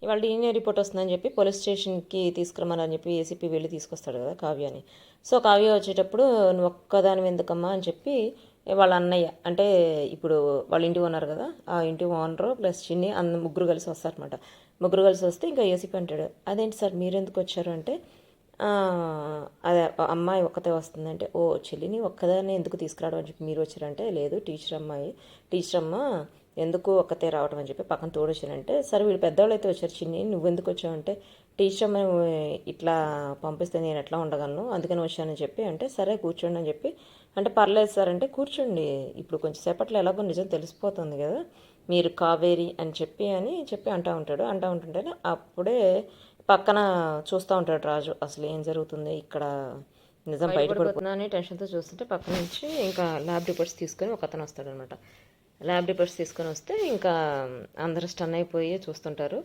ఇవాళ DNA report వస్తుందని చెప్పి పోలీస్ స్టేషన్కి తీసుకురమ్మని చెప్పి ఏసీపీ వెళ్ళి తీసుకొస్తాడు కదా కావ్యాని. సో కావ్య వచ్చేటప్పుడు నువ్వు ఒక్కదాని ఎందుకమ్మా అని చెప్పి వాళ్ళ అన్నయ్య అంటే ఇప్పుడు వాళ్ళ ఇంటి ఓనర్ కదా, ఆ ఇంటి ఓనరు ప్లస్ చిన్ని ముగ్గురు కలిసి వస్తారనమాట. ముగ్గురు కలిసి వస్తే ఇంకా ఏసీపీ అంటాడు, అదేంటి సార్ మీరు ఎందుకు వచ్చారు అంటే "ఆ, అదే అమ్మాయి ఒక్కతే వస్తుందంటే ఓ చెల్లిని ఒక్కదాన్ని ఎందుకు తీసుకురావడం అని చెప్పి మీరు వచ్చారంటే లేదు టీచర్ అమ్మ ఎందుకు ఒక్కతే రావడం అని చెప్పి పక్కన తోడొచ్చానంటే సరే వీళ్ళు పెద్దవాళ్ళు అయితే వచ్చారు చిన్ని నువ్వు ఎందుకు వచ్చావంటే టీచర్ అమ్మ ఇట్లా పంపిస్తే నేను ఎట్లా ఉండగలను అందుకని వచ్చానని చెప్పి అంటే సరే కూర్చోండి అని చెప్పి అంటే పర్లేదు సార్ అంటే కూర్చోండి ఇప్పుడు కొంచెం సేపట్లో ఎలాగో నిజం తెలిసిపోతుంది కదా మీరు కావేరి అని చెప్పి అంటూ ఉంటుంటే అప్పుడే పక్కన చూస్తూ ఉంటాడు రాజు అసలు ఏం జరుగుతుంది ఇక్కడ నిజం బయటపడిపోతున్నా అని టెన్షన్తో చూస్తుంటే పక్క నుంచి ఇంకా ల్యాబ్ రిపోర్ట్స్ తీసుకొని ఒక అతను వస్తాడనమాట. ల్యాబ్ రిపోర్ట్స్ తీసుకొని వస్తే ఇంకా అందరూ స్టన్ అయిపోయి చూస్తుంటారు.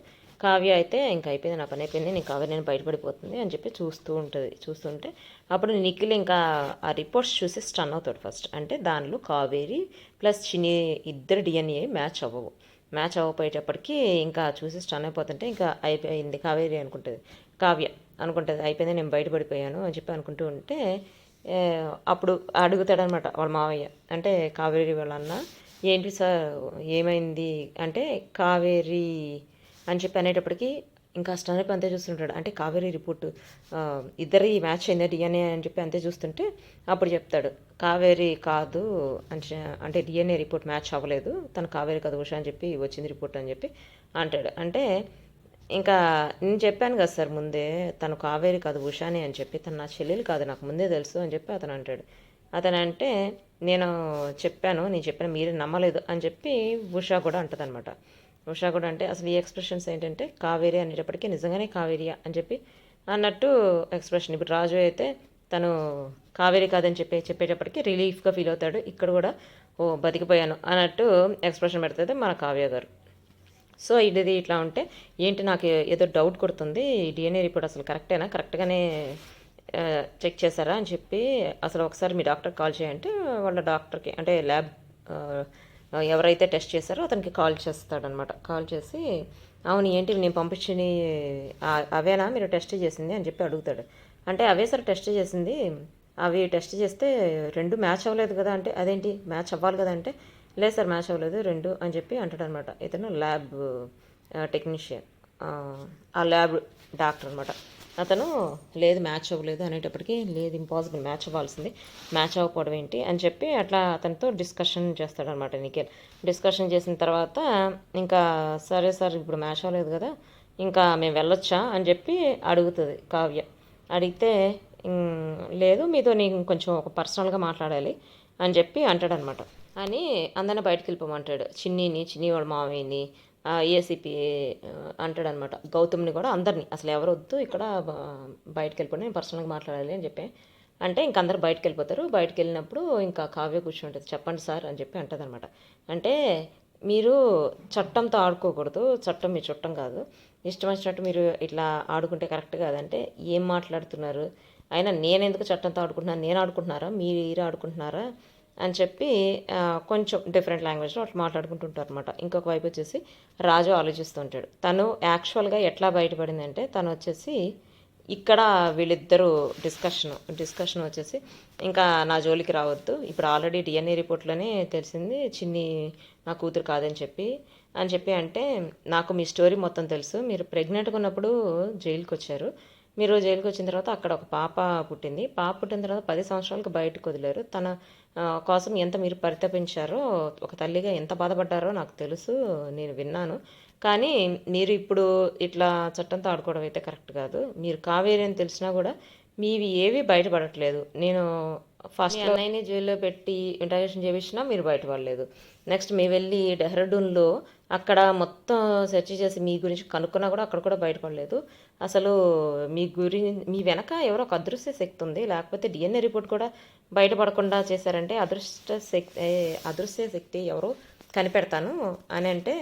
కావ్య అయితే ఇంకా అయిపోయింది నా పని అయిపోయింది నేను కావ్య నేను బయటపడిపోతుంది అని చెప్పి చూస్తుంటే అప్పుడు నిఖిల్ ఇంకా ఆ రిపోర్ట్స్ చూసి స్టన్ అవుతాడు ఫస్ట్. అంటే దానిలో కావేరి ప్లస్ చిన్ని ఇద్దరు డిఎన్ఏ మ్యాచ్ అవ్వపోయేటప్పటికి ఇంకా చూసి స్టన్ అయిపోతుంటే ఇంకా అయిపోయింది కావేరి కావ్య అనుకుంటుంది అయిపోయింది నేను బయటపడిపోయాను అని చెప్పి అనుకుంటూ ఉంటే అప్పుడు అడుగుతాడనమాట వాళ్ళ మావయ్య అంటే కావేరి వాళ్ళ అన్న ఏంటి సార్ ఏమైంది అంటే కావేరి అని చెప్పి అనేటప్పటికి ఇంకా స్టన్ అయిపోయి అంతే చూస్తుంటాడు. అంటే కావేరీ రిపోర్టు ఇద్దరి మ్యాచ్ అయిందా డిఎన్ఏ అని చెప్పి అంతే చూస్తుంటే అప్పుడు చెప్తాడు కావేరీ కాదు అంటే డిఎన్ఏ రిపోర్ట్ మ్యాచ్ అవ్వలేదు తను కావేరీ కాదు ఉషా అని చెప్పి వచ్చింది రిపోర్ట్ అని చెప్పి అంటాడు. అంటే ఇంకా నేను చెప్పాను కదా సార్ ముందే తను కావేరి కాదు ఉషాని అని చెప్పి తను నా చెల్లెలు కాదు నాకు ముందే తెలుసు అని చెప్పి అతను అంటాడు. అతను అంటే నేను చెప్పాను మీరే నమ్మలేదు అని చెప్పి ఉషా కూడా అంటదనమాట. ఉషా కూడా అంటే అసలు ఈ ఎక్స్ప్రెషన్స్ ఏంటంటే కావేరి అనేటప్పటికీ నిజంగానే కావేరియా అని చెప్పి అన్నట్టు ఎక్స్ప్రెషన్. ఇప్పుడు రాజు అయితే తను కావేరి కాదని చెప్పేటప్పటికి రిలీఫ్గా ఫీల్ అవుతాడు. ఇక్కడ కూడా ఓ బతికిపోయాను అన్నట్టు ఎక్స్ప్రెషన్ పెడుతుంది మన కావ్య గారు. సో ఇది ఇట్లా ఉంటే ఏంటి నాకు ఏదో డౌట్ కొడుతుంది డిఎన్ఏ రిపోర్ట్ అసలు కరెక్ట్గానే చెక్ చేశారా అని చెప్పి అసలు ఒకసారి మీ డాక్టర్ కాల్ చేయంటే వాళ్ళ డాక్టర్కి అంటే ల్యాబ్ ఎవరైతే టెస్ట్ చేశారో అతనికి కాల్ చేస్తాడనమాట. కాల్ చేసి అవును ఏంటి నేను పంపించిన అవేనా మీరు టెస్ట్ చేసింది అని చెప్పి అడుగుతాడు. అంటే అవే సార్ టెస్ట్ చేసింది అవి టెస్ట్ చేస్తే రెండు మ్యాచ్ అవ్వలేదు కదా అంటే అదేంటి మ్యాచ్ అవ్వాలి కదా అంటే లేదు సార్ మ్యాచ్ అవ్వలేదు రెండు అని చెప్పి అంటాడు అనమాట. ఇతను ల్యాబ్ టెక్నీషియన్ ఆ ల్యాబ్ డాక్టర్ అనమాట. అతను లేదు మ్యాచ్ అవ్వలేదు అనేటప్పటికీ లేదు ఇంపాసిబుల్ మ్యాచ్ అవ్వాల్సింది మ్యాచ్ అవ్వకపోవడం ఏంటి అని చెప్పి అట్లా అతనితో డిస్కషన్ చేస్తాడనమాట నిఖిల్. డిస్కషన్ చేసిన తర్వాత ఇంకా సరే సార్ ఇప్పుడు మ్యాచ్ అవ్వలేదు కదా ఇంకా మేము వెళ్ళొచ్చా అని చెప్పి అడుగుతుంది కావ్య. అడిగితే లేదు మీతో నేను కొంచెం ఒక పర్సనల్గా మాట్లాడాలి అని చెప్పి అంటాడనమాట. అని అందరిని బయటకు వెళ్ళిపోమంటాడు చిన్ని వాళ్ళ మామయ్యని ఏసీపీ అంటాడనమాట. గౌతమ్ని కూడా అందరినీ అసలు ఎవరు వద్దు ఇక్కడ బయటకు వెళ్ళిపోయి నేను పర్సనల్గా మాట్లాడాలి అని చెప్పి అంటే ఇంక అందరు బయటకు వెళ్ళిపోతారు. బయటకు వెళ్ళినప్పుడు ఇంకా కావ్య కూర్చుంటుంది. చెప్పండి సార్ అని చెప్పి అంటుంది అనమాట. అంటే మీరు చట్టంతో ఆడుకోకూడదు, చట్టం మీ చుట్టం కాదు, ఇష్టం వచ్చినట్టు మీరు ఇట్లా ఆడుకుంటే కరెక్ట్ కాదంటే ఏం మాట్లాడుతున్నారు అయినా నేను ఎందుకు చట్టంతో ఆడుకుంటున్నాను నేను ఆడుకుంటున్నారా మీరు ఆడుకుంటున్నారా అని చెప్పి కొంచెం డిఫరెంట్ లాంగ్వేజ్లో అట్లా మాట్లాడుకుంటుంటారు అనమాట. ఇంకొక వైపు వచ్చేసి రాజు ఆలోచిస్తుంటాడు తను యాక్చువల్గా ఎట్లా బయటపడిందంటే తను వచ్చేసి ఇక్కడ వీళ్ళిద్దరూ డిస్కషన్ వచ్చేసి ఇంకా నా జోలికి రావద్దు ఇప్పుడు ఆల్రెడీ డిఎన్ఏ రిపోర్ట్లోనే తెలిసింది చిన్ని నా కూతురు కాదని చెప్పి అంటే నాకు మీ స్టోరీ మొత్తం తెలుసు మీరు ప్రెగ్నెంట్గా ఉన్నప్పుడు జైలుకి వచ్చారు మీరు జైలుకి వచ్చిన తర్వాత అక్కడ ఒక పాప పుట్టిన తర్వాత 10 సంవత్సరాలకు బయటకు వదిలేరు తన కోసం ఎంత మీరు పరితపించారో ఒక తల్లిగా ఎంత బాధపడ్డారో నాకు తెలుసు నేను విన్నాను కానీ మీరు ఇప్పుడు ఇట్లా చట్టంతో ఆడుకోవడం అయితే కరెక్ట్ కాదు మీరు కావేరి అని తెలిసినా కూడా మీవి ఏవి బయటపడట్లేదు నేను ఫస్ట్ అన్నయ్యని జైల్లో పెట్టి ఇంటర్వ్యూషన్ చేయించినా మీరు బయటపడలేదు నెక్స్ట్ మీ వెళ్ళి డెహ్రాడూన్లో అక్కడ మొత్తం సెర్చ్ చేసి మీ గురించి కనుక్కున్నా కూడా అక్కడ కూడా బయటపడలేదు అసలు మీ వెనక ఎవరో ఒక అదృశ్య శక్తి ఉంది లేకపోతే డిఎన్ఏ రిపోర్ట్ కూడా బయటపడకుండా చేశారంటే అదృశ్య శక్తి ఎవరో కనిపెడతాను అని అంటే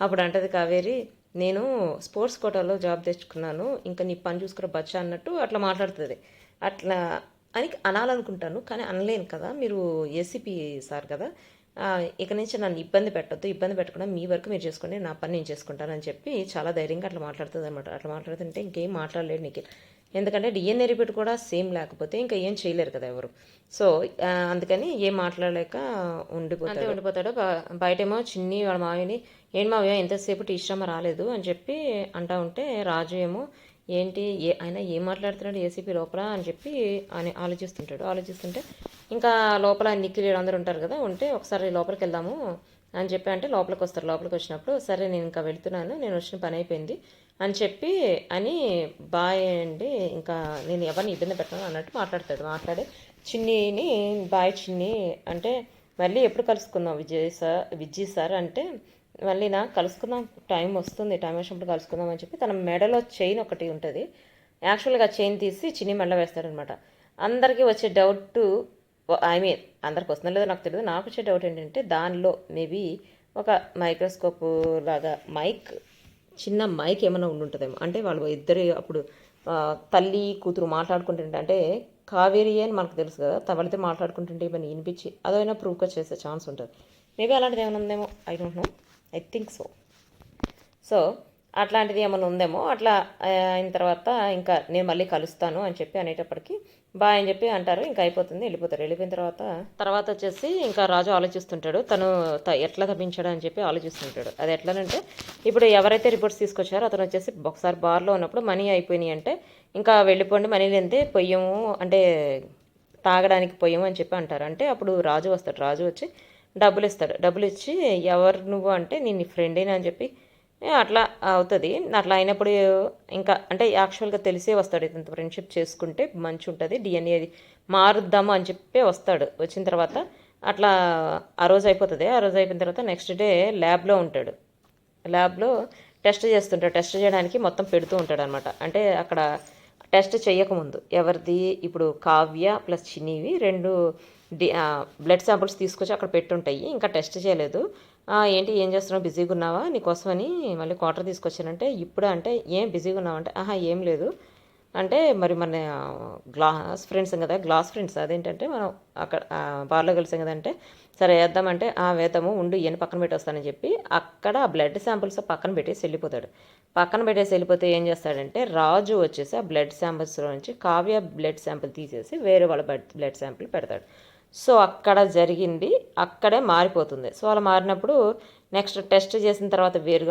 అప్పుడు అంటది కావేరి నేను స్పోర్ట్స్ కోటాలో జాబ్ తెచ్చుకున్నాను ఇంకా నీ పని చూసుకున్న బచ్చా అన్నట్టు అట్లా మాట్లాడుతుంది. అట్లా అని అనాలనుకుంటాను కానీ అనలేను కదా మీరు ఏసీపీ సార్ కదా ఇక నుంచి నన్ను ఇబ్బంది పెట్టొద్దు, ఇబ్బంది పెట్టకుండా మీ వరకు మీరు చేసుకోండి, నా పని నేను చేసుకుంటానని చెప్పి చాలా ధైర్యంగా అట్లా మాట్లాడుతుంది అనమాట. అట్లా మాట్లాడుతుంటే ఇంకేం మాట్లాడలేడు నిఖిల్. ఎందుకంటే డిఎన్ఏ రిపోర్ట్ కూడా సేమ్ లేకపోతే ఇంకా ఏం చేయలేరు కదా ఎవరు. సో అందుకని ఏం మాట్లాడలేక ఉండిపోతాడు. బయటేమో చిన్ని వాళ్ళ మావిని, ఏంటి మావయ్య ఎంతసేపు టీచరమ్మ రాలేదు అని చెప్పి అంటా ఉంటే రాజు ఏమో ఏంటి ఆయన ఏం మాట్లాడుతున్నాడు ఏసీపీ లోపల అని చెప్పి అని ఆలోచిస్తుంటే ఇంకా లోపల నిఖిల్ అందరూ ఉంటారు కదా, ఉంటే ఒకసారి లోపలికి వెళ్దాము అని చెప్పి అంటే లోపలికి వస్తారు. లోపలికి వచ్చినప్పుడు సరే నేను ఇంకా వెళ్తున్నాను, నేను వచ్చిన పని అయిపోయింది అని చెప్పి అని బాయ్ అండి, ఇంకా నేను ఎవరిని ఇబ్బంది పెట్టను అన్నట్టు మాట్లాడి చిన్నిని బాయ్ చిన్ని అంటే మళ్ళీ ఎప్పుడు కలుసుకుందాం విజయ్ సార్ అంటే మళ్ళీ కలుసుకుందాం, టైం వస్తుంది, టైం వచ్చినప్పుడు కలుసుకుందాం అని చెప్పి తన మెడలో చైన్ ఒకటి ఉంటుంది. యాక్చువల్గా చైన్ తీసి చిన్ని మెడలో వేస్తారనమాట. అందరికీ వచ్చే డౌట్, అందరికి వస్తుందో లేదో నాకు తెలియదు, నాకు వచ్చే డౌట్ ఏంటంటే దానిలో మేబీ ఒక మైక్రోస్కోప్ లాగా చిన్న మైక్ ఏమైనా ఉండుంటుందేమో. అంటే వాళ్ళు ఇద్దరు అప్పుడు తల్లి కూతురు మాట్లాడుకుంటుంటే, అంటే కావేరి అని మనకు తెలుసు కదా, వాళ్ళతో మాట్లాడుకుంటుంటే ఇవన్నీ వినిపించి అదైనా ప్రూఫ్గా చేసే ఛాన్స్ ఉంటుంది. మేబీ అలాంటిది ఏమైనా ఉందేమో, I don't know, I think so అట్లాంటిది ఏమైనా ఉందేమో. అట్లా అయిన తర్వాత ఇంకా నేను మళ్ళీ కలుస్తాను అని చెప్పి అనేటప్పటికి బాయ్ అని చెప్పి అంటారు. ఇంకా అయిపోతుంది, వెళ్ళిపోయిన తర్వాత వచ్చేసి ఇంకా రాజు ఆలోచిస్తుంటాడు తను ఎట్లా తప్పించాడు అని చెప్పి ఆలోచిస్తుంటాడు. అది ఎట్లానంటే ఇప్పుడు ఎవరైతే రిపోర్ట్స్ తీసుకొచ్చారో అతను వచ్చేసి ఒకసారి బార్లో ఉన్నప్పుడు మనీ అయిపోయినాయి అంటే ఇంకా వెళ్ళిపోండి, మనీ లేనిదే పొయ్యము అంటే తాగడానికి పొయ్యము అని చెప్పి అంటారు. అంటే అప్పుడు రాజు వస్తాడు. రాజు వచ్చి డబ్బులు ఇస్తాడు. డబ్బులు ఇచ్చి ఎవరు నువ్వు అంటే నేను నీ ఫ్రెండేనా అని చెప్పి అట్లా అవుతుంది. అట్లా అయినప్పుడు ఇంకా అంటే యాక్చువల్గా తెలిసే వస్తాడు, ఇంత ఫ్రెండ్షిప్ చేసుకుంటే మంచి ఉంటుంది, డిఎన్ఏ మారుద్దాము అని చెప్పి వస్తాడు. వచ్చిన తర్వాత అట్లా ఆ రోజు అయిపోతుంది. ఆ రోజు అయిపోయిన తర్వాత నెక్స్ట్ డే ల్యాబ్లో ఉంటాడు. ల్యాబ్లో టెస్ట్ టెస్ట్ చేయడానికి మొత్తం పెడుతూ ఉంటాడు అనమాట. అంటే అక్కడ టెస్ట్ చేయకముందు ఎవరిది ఇప్పుడు కావ్య ప్లస్ చిన్నివి రెండు బ్లడ్ శాంపుల్స్ తీసుకొచ్చి అక్కడ పెట్టుంటాయి. ఇంకా టెస్ట్ చేయలేదు. ఏంటి ఏం చేస్తున్నావు, బిజీగా ఉన్నావా, నీకోసమని మళ్ళీ క్వార్టర్ తీసుకొచ్చానంటే ఇప్పుడు అంటే ఏం బిజీగా ఉన్నావా అంటే ఏం లేదు అంటే మరి మన గ్లాస్ ఫ్రెండ్స్ అదేంటంటే మనం అక్కడ బార్లో కలిసాం కదంటే సరే వేద్దామంటే వేద్దాము ఉండు ఇవన్నీ పక్కన పెట్టేస్తానని చెప్పి అక్కడ బ్లడ్ శాంపుల్స్ పక్కన పెట్టేసి వెళ్ళిపోతే ఏం చేస్తాడంటే రాజు వచ్చేసి ఆ బ్లడ్ శాంపుల్స్లో నుంచి కావ్య బ్లడ్ శాంపుల్ తీసేసి వేరే వాళ్ళ బ్లడ్ శాంపుల్ పెడతాడు. సో అక్కడ జరిగింది అక్కడే మారిపోతుంది. సో అలా మారినప్పుడు నెక్స్ట్ టెస్ట్ చేసిన తర్వాత వేరుగా